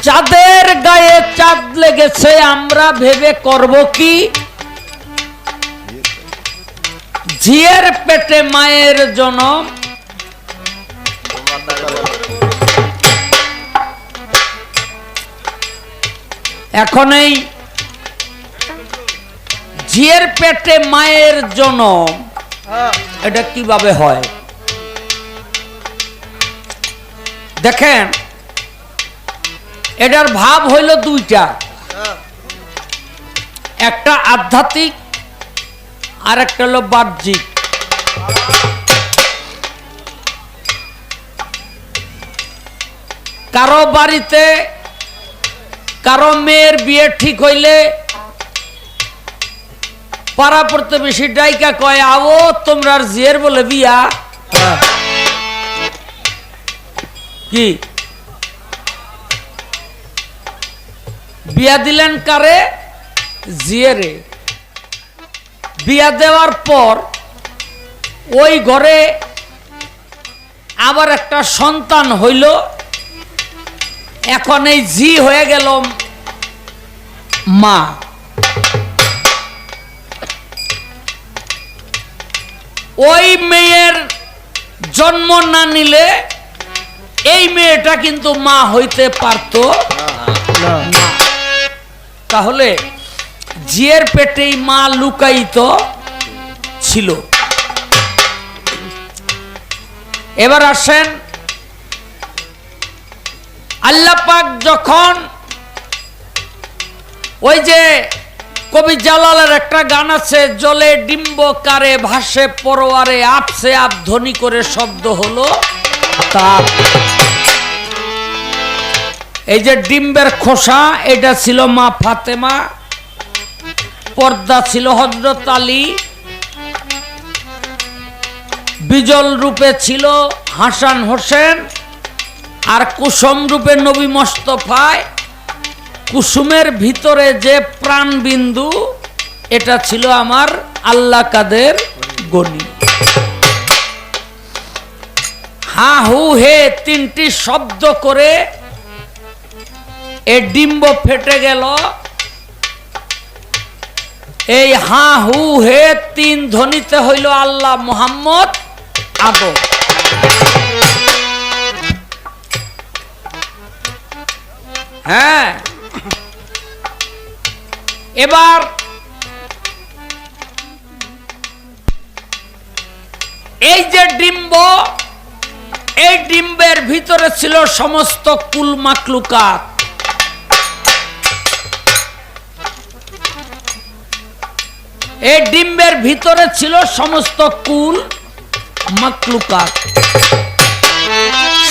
চাঁদের গায়ে চাঁদ লেগেছে আমরা ভেবে করব কি, ঝিয়ের পেটে মায়ের জনম। এখন এই ঝিয়ের পেটে মায়ের জনম এটা কিভাবে হয় দেখেন, এটার ভাব হইল দুইটা, একটা আধ্যাত্মিক আর একটা হলো বাহ্যিক। কারো বাড়িতে কারো মেয়ের বিয়ে ঠিক হইলে পাড়া প্রতিবেশী ডাইকা কয় আও তোমরা জিয়ের বলে বিয়া কি বিয়া দিলেন কারে, জিয়েরে। বিয়া দেওয়ার পর ওই ঘরে আবার একটা সন্তান হইল, এখন এই জি হয়ে গেল মা। ওই মেয়ের জন্ম না নিলে এই মেয়েটা কিন্তু মা হইতে পারত না। তাহলে জিয়ের পেটেই মা লুকায়িত ছিল। এবার আসেন, আল্লাহ পাক যখন ওই যে কবি জালালের একটা গান আছে, জলে ডিম্ব কারে ভাসে পরোয়ারে আপসে আপ ধ্বনি করে শব্দ হলো তাপ। এই যে ডিম্বের খোসা এটা ছিল মা ফাতেমা, পর্দা ছিল হযরত আলী, বিজল রূপে ছিল হাসান হোসেন, আর কুসুম রূপে নবী মোস্তফায়। কুসুমের ভিতরে যে প্রাণ বিন্দু এটা ছিল আমার আল্লাহ কাদের গনি। হা হু হে তিনটি শব্দ করে এ ডিম্ব ফেটে গেল। এই হা হু হে তিন ধ্বনিতে হইল আল্লাহ মুহাম্মদ আদম। হ্যাঁ, এবার এই যে ডিম্ব, এই ডিম্বের ভিতরে ছিল সমস্ত কুল মাকলুকাত। এই ডিম্বের ভিতরে ছিল সমস্ত কুল মাকলুকাত।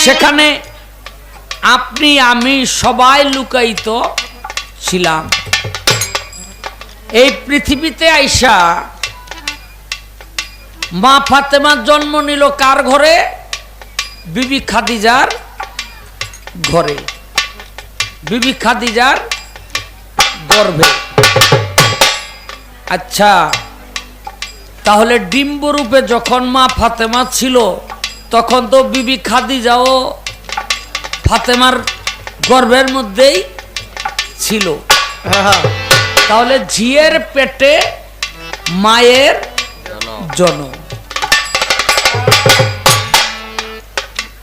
সেখানে আপনি আমি সবাই লুকায়িত ছিলাম। এই পৃথিবীতে আইসা মা ফাতেমার জন্ম নিল কার ঘরে? বিবি খাদিজার ঘরে, বিবি খাদিজার গর্ভে। আচ্ছা, তাহলে ডিম্বরূপে যখন মা ফাতেমা ছিল তখন তো বিবি খাদিজাও ফাতেমার গর্ভের মধ্যেই ছিল। তাহলে ঝিয়ের পেটে মায়ের জনম।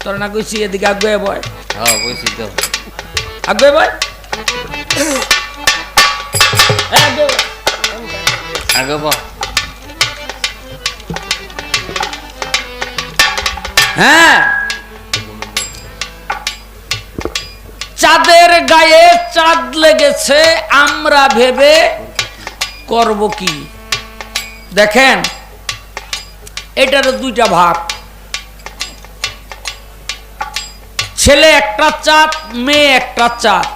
তোর না কইছি এদিকে আগে বয়, হ্যাঁ কইছি তো আগে বয়, আগে বয়। হ্যাঁ, চাঁদের গায়ে চাঁদ লেগেছে আমরা ভেবে করব কি। দেখেন, এটারও দুইটা ভাগ, ছেলে একটা চাঁদ, মেয়ে একটা চাঁদ।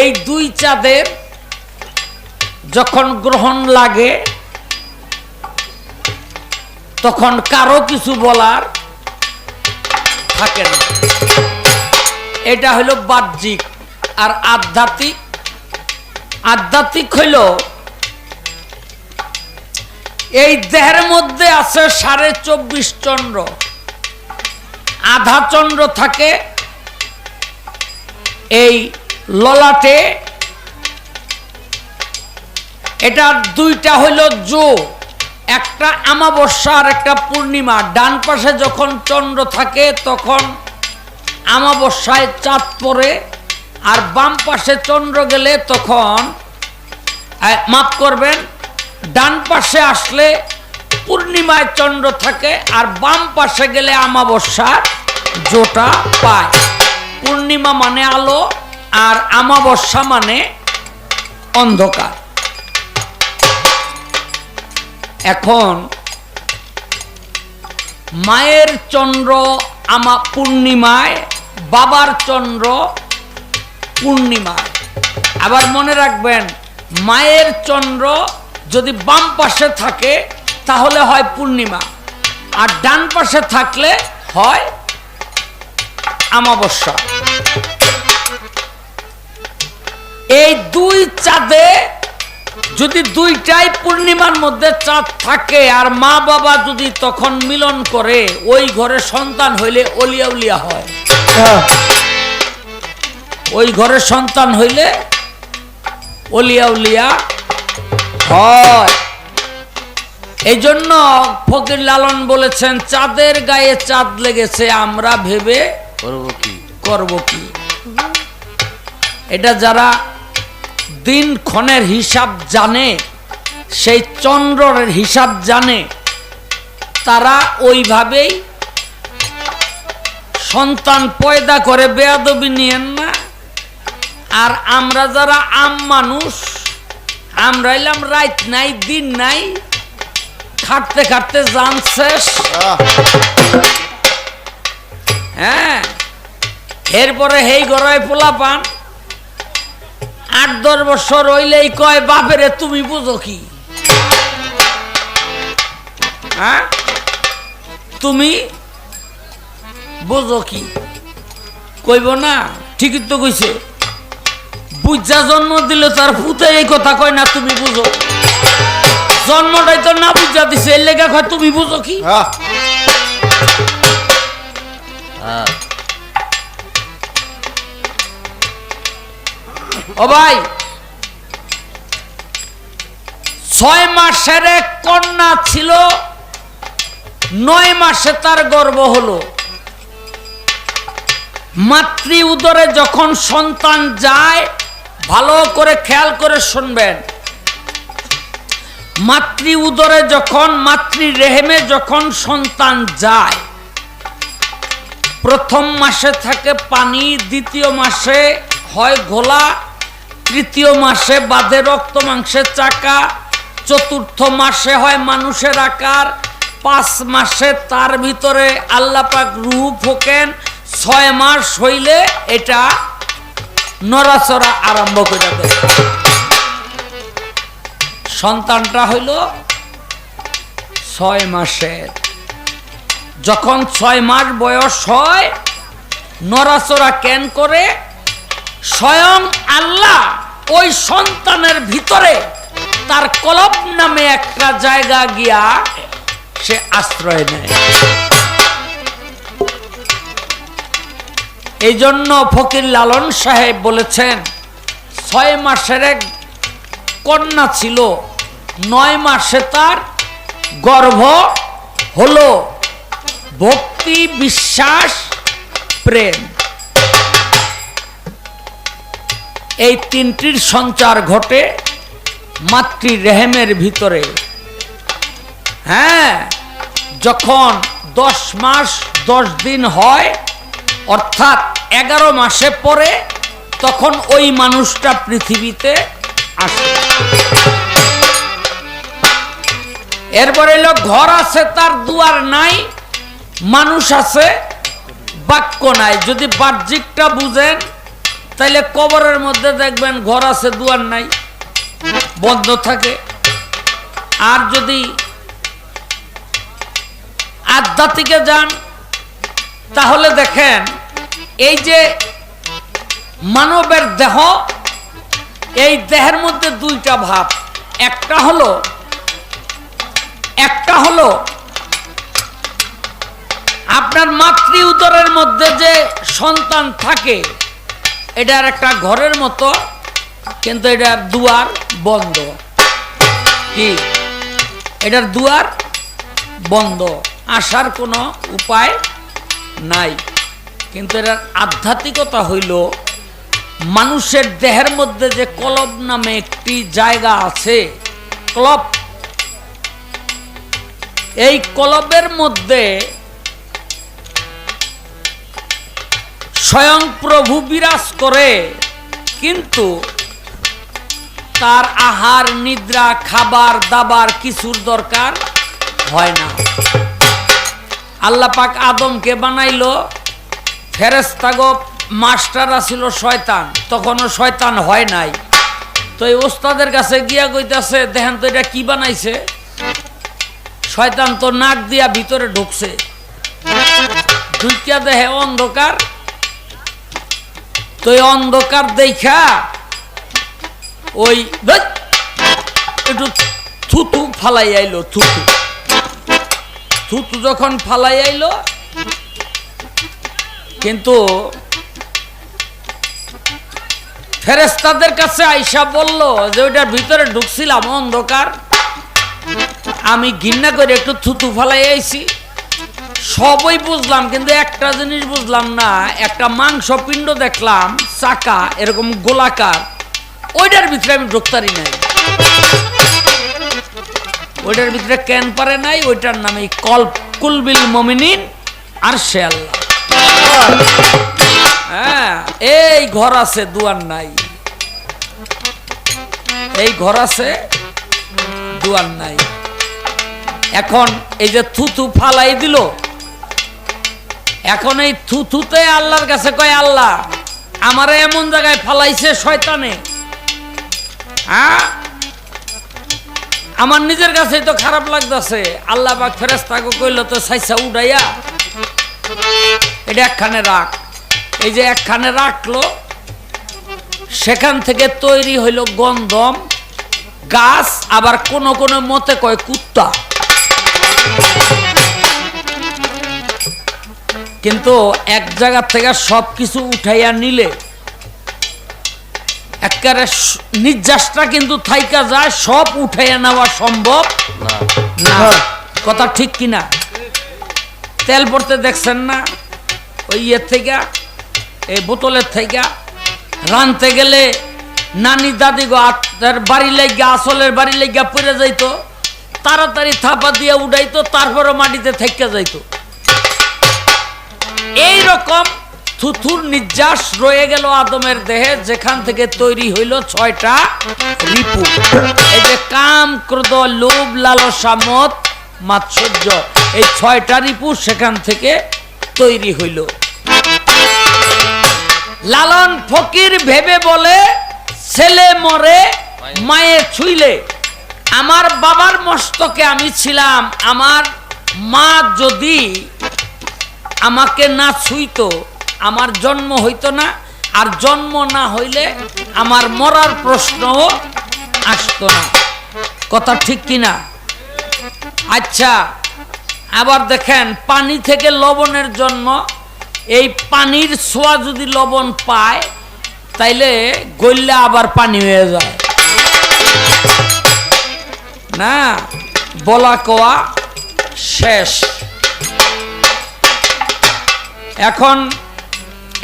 এই দুই চাঁদের যখন গ্রহণ লাগে তখন কারো কিছু বলার থাকে না। এটা হইল বাহ্যিক। আর আধ্যাত্মিক, আধ্যাত্মিক হইল এই দেহের মধ্যে আছে 24.5 চন্দ্র। আধা চন্দ্র থাকে এই ললাটে, এটা দুইটা হইল জো, একটা আমাবস্যা আর একটা পূর্ণিমা। ডান পাশে যখন চন্দ্র থাকে তখন আমাবস্যায় চাঁদ পড়ে, আর বাম পাশে চন্দ্র গেলে তখন, মাফ করবেন, ডান পাশে আসলে পূর্ণিমায় চন্দ্র থাকে আর বাম পাশে গেলে আমাবস্যার জোটা পায়। পূর্ণিমা মানে আলো আর আমাবস্যা মানে অন্ধকার। এখন মায়ের চন্দ্র পূর্ণিমায়, বাবার চন্দ্র পূর্ণিমায়। আবার মনে রাখবেন, মায়ের চন্দ্র যদি বাম পাশে থাকে তাহলে হয় পূর্ণিমা, আর ডান পাশে থাকলে হয় আমাবস্যা। এই দুই চাঁদে যদি দুইটাই পূর্ণিমার মধ্যে চাঁদ থাকে আর মা বাবা যদি তখন মিলন করে, ওই ঘরে সন্তান হইলে অলিয়া উলিয়া হয়। ওই ঘরে সন্তান হইলে অলিয়া উলিয়া হয়। এই জন্য ফকির লালন বলেছেন, চাঁদের গায়ে চাঁদ লেগেছে, আমরা ভেবে করব কি। এটা যারা দিনক্ষণের হিসাব জানে, সেই চন্দ্রের হিসাব জানে, তারা ওইভাবেই সন্তান পয়দা করে। বেয়াদবি নিয়েন না। আর আমরা যারা আম মানুষ, আমরা এলাম রাত নাই দিন নাই, খাটতে খাটতে জান শেষ। হ্যাঁ, এরপরে হেই গড়ায় পোলা পান 8-10 বছর হইলেই কয়, বাপেরে তুমি বুঝো কি? হ্যাঁ, তুমি বুঝো কি? কইব না? ঠিকই তো কইছে। বুঝা জন্ম দিলে তার পুতে এই কথা কয় না, তুমি বুঝো। জন্মটাই তো না বুঝা দিছে, এর লেগে কয় তুমি বুঝো কি? ও ভাই, 6 মাসের এক কন্যা ছিল, 9 মাসে তার গর্ভ হলো। মাতৃ উদরে যখন সন্তান যায়, ভালো করে খেয়াল করে শুনবেন, মাতৃ উদরে যখন, মাতৃ রেহেমে যখন সন্তান যায়, প্রথম মাসে থাকে পানি, দ্বিতীয় মাসে হয় ঘোলা, তৃতীয় মাসে বাঁধে রক্ত মাংসের চাকা, চতুর্থ মাসে হয় মানুষের আকার, 5 মাসে তার ভিতরে আল্লাহ পাক রূহ ফোকেন, 6 মাস হইলে এটা নড়াচড়া আরম্ভ করে দেয়। সন্তানটা হইল 6 মাসের। যখন 6 মাস বয়স হয়, নড়াচড়া কেন করে? স্বয়ং আল্লাহ ওই সন্তানের ভিতরে তার কলব নামে একটা জায়গা গিয়া সে আশ্রয় নেয়। এই জন্য ফকির লালন সাহেব বলেছেন, 6 মাসের এক কন্যা ছিল, 9 মাসে তার গর্ভ হলো। ভক্তি, বিশ্বাস, প্রেম, এই তিনটির সঞ্চার ঘটে মাতৃ রেহেমের ভিতরে। হ্যাঁ, যখন 10 মাস 10 দিন হয়, অর্থাৎ 11 মাসে পরে, তখন ওই মানুষটা পৃথিবীতে আসে। এরপরে এলো ঘর আছে, তার দুয়ার নাই, মানুষ আছে, বাক্য নাই। যদি বাহ্যিকটা বুঝেন তাইলে কবরের মধ্যে দেখবেন ঘর আছে, দুয়ার নাই, বন্ধ থাকে। আর যদি আধ্যাত্মিকে যান তাহলে দেখেন, এই যে মানবের দেহ, এই দেহের মধ্যে দুইটা ভাব। একটা হলো আপনার মাতৃ উদরের মধ্যে যে সন্তান থাকে, এটার একটা ঘরের মতো, কিন্তু এটার দুয়ার বন্ধ। কি এটার দুয়ার বন্ধ, আসার কোনো উপায় নাই। কিন্তু এটার আধ্যাত্মিকতা হইল মানুষের দেহের মধ্যে যে কলব নামে একটি জায়গা আছে, কলব, এই কলবের মধ্যে স্বয়ং প্রভু বিরাজ করে, কিন্তু তার আহার নিদ্রা খাবার দাবার কিছুর দরকার হয় না। আল্লাহ পাক আদমকে বানাইলো, ফেরেশতাগো মাস্টার ছিল শয়তান, তখনও শয়তান হয় নাই। তো এই ওস্তাদের কাছে গিয়া কইতাছে, দেখেন তো এটা কি বানাইছে। শয়তান তো নাক দিয়া ভিতরে ঢুকছে, ঢুকিয়া দেখে অন্ধকার। তো এই অন্ধকার দেখা ওই একটু থুতু ফালাই আইলো, থুতু থুতু যখন ফালাই আইলো, কিন্তু ফেরেশতাদের কাছে আইসা বলল যে ওইটার ভিতরে ঢুকছিলাম অন্ধকার, আমি ঘৃণা করে একটু থুতু ফালাই আইছি। সবই বুঝলাম, কিন্তু একটা জিনিস বুঝলাম না, একটা মাংস পিণ্ড দেখলাম চাকা এরকম গোলাকার, ওইটার ভিতরে আমি ঢুকতারি নাই। ওইটার ভিতরে কেন পারে নাই, ওইটার নামে কুলবিল মুমিনিন আরশে আল্লাহ। হ্যাঁ, এই ঘর আছে, দুয়ার নাই। এই ঘর আছে, দুয়ার নাই। এখন এই যে থুথু ফালাই দিল, এখন এই থুথুতে আল্লাহর কাছে কয়, আল্লাহ আমারে এমন জায়গায় ফালাইছে শয়তানে, হ্যাঁ আমার নিজের কাছে তো খারাপ লাগতেছে। আল্লাহ পাক ফেরেশতাকে কইল, তো সাইসা উড়াইয়া এটা একখানে রাখ। এই যে একখানে রাখলো, সেখান থেকে তৈরি হইল গন্ধম গাছ, আবার কোন কোন মতে কয় কুত্তা। কিন্তু এক জায়গা থেকে সবকিছু উঠাইয়া নিলে একেবারে নির্যাসটা কিন্তু থাইকা যায়, সব উঠাইয়া নেওয়া সম্ভব না। কথা ঠিক কিনা? তেল পড়তে দেখছেন না, ওই ইয়ের থেকে, এই বোতলের থেকে রানতে গেলে নানি দাদি গো বাড়ি লাগিয়া, আসলের বাড়ি লাগিয়া পড়ে যাইতো, তাড়াতাড়ি থাপা দিয়ে উঠাইতো, তারপরে মাটিতে থেকে যাইতো। এইরকম থুথুর নির্যাস রয়ে গেল আদমের দেহে, যেখান থেকে তৈরি হইল 6টা রিপু। এই যে কাম, ক্রোধ, লোভ, লালসা, মদ, মাৎসর্য, এই 6টা রিপু সেখান থেকে তৈরি হইল। লালন ফকির ভেবে বলে, ছেলে মরে মায়ে ছুইলে। আমার বাবার মস্তকে আমি ছিলাম, আমার মা যদি আমাকে না ছুঁইতো আমার জন্ম হইতো না, আর জন্ম না হইলে আমার মরার প্রশ্নও আসতো না। কথা ঠিক কিনা? আচ্ছা, আবার দেখেন, পানি থেকে লবণের জন্ম। এই পানির ছোঁয়া যদি লবণ পায়, তাইলে গইল্লা আবার পানি হয়ে যায় না, বলা কোয়া শেষ। এখন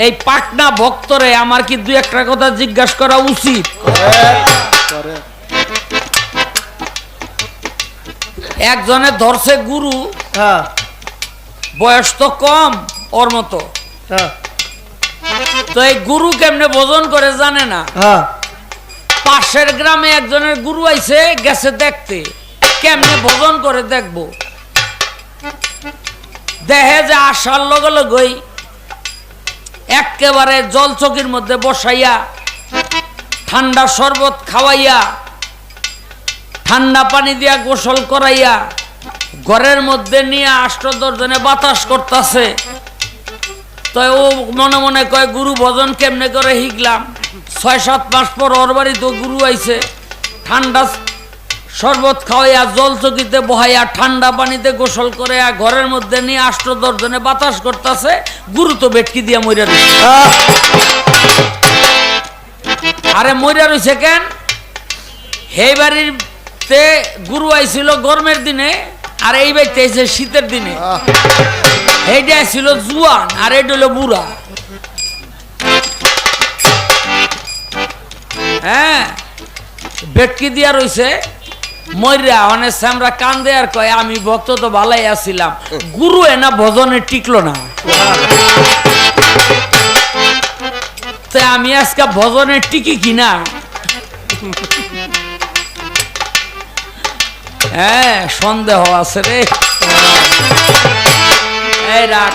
এই পাটনা ভক্তরে আমার কি দুই একটা কথা জিজ্ঞাসা করা উচিত? একজনে ধরছে গুরু, বয়স তো কম ওর মতো, তো এই গুরু কেমনে ভোজন করে জানে না। পাশের গ্রামে একজনের গুরু আইছে, গেছে দেখতে কেমনে ভোজন করে, দেখবো। দেখে যে আসার লগে লগেই একেবারে জল চকির মধ্যে বসাইয়া ঠান্ডা শরবত খাওয়াইয়া, ঠান্ডা পানি দিয়া গোসল করাইয়া, ঘরের মধ্যে নিয়ে 8-10 জনে বাতাস করতেছে। তো ও মনে মনে কয়, গুরু ভজন কেমনে করে শিখলাম। 6-7 মাস পর ওর বাড়ি তো গুরু আইছে, ঠান্ডা শরবত খাওয়াইয়া, জল চকিতে বহাইয়া, ঠান্ডা পানিতে গোসল করে ঘরের মধ্যে নিয়ে 8-10 জনে বাতাস করতেছে। গুরু তো বেটকি দিয়া মইরা দিচ্ছে। আরে মইরা রইছে কেন? এই বাড়িতে গুরু আইছিল গরমের দিনে, আর এই বাড়িতে আইছে শীতের দিনে। এইটা ছিল জুয়ান আর এটা হলো বুড়া। হ্যাঁ, বেটকি দিয়া রইছে মইরা অনেক আমরা কান্দে আর কয় আমি ভক্ত তো ভালাই আছিলাম, গুরু এনা ভজনে টিকলো না। তা আমি আজকে ভজনে টিকি কিনা? হ্যাঁ, সন্দেহ আছে রে। এই রাখ।